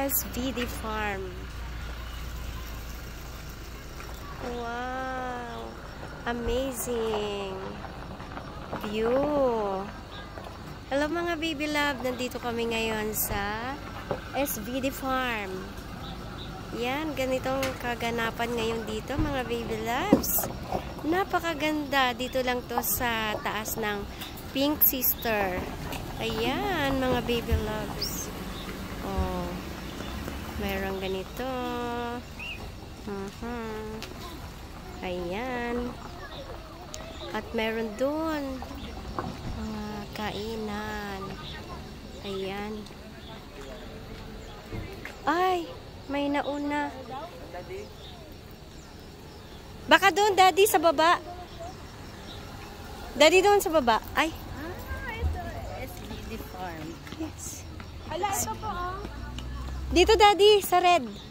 SVD Farm. Wow! Amazing view. Hello mga baby love, nandito kami ngayon sa SVD Farm. Yan, ganitong kaganapan ngayon dito mga baby loves. Napakaganda. Dito lang to sa taas ng Pink Sister. Ayan mga baby loves. Oh, mayroong ganito. Ayan. At meron doon kainan. Ayan. Ay, may nauna. Baka doon, Daddy, sa baba. Daddy, doon sa baba. Ay. Ito, SVD Farm. Yes. Ala, ito po, oh. Dito, Daddy, sa red.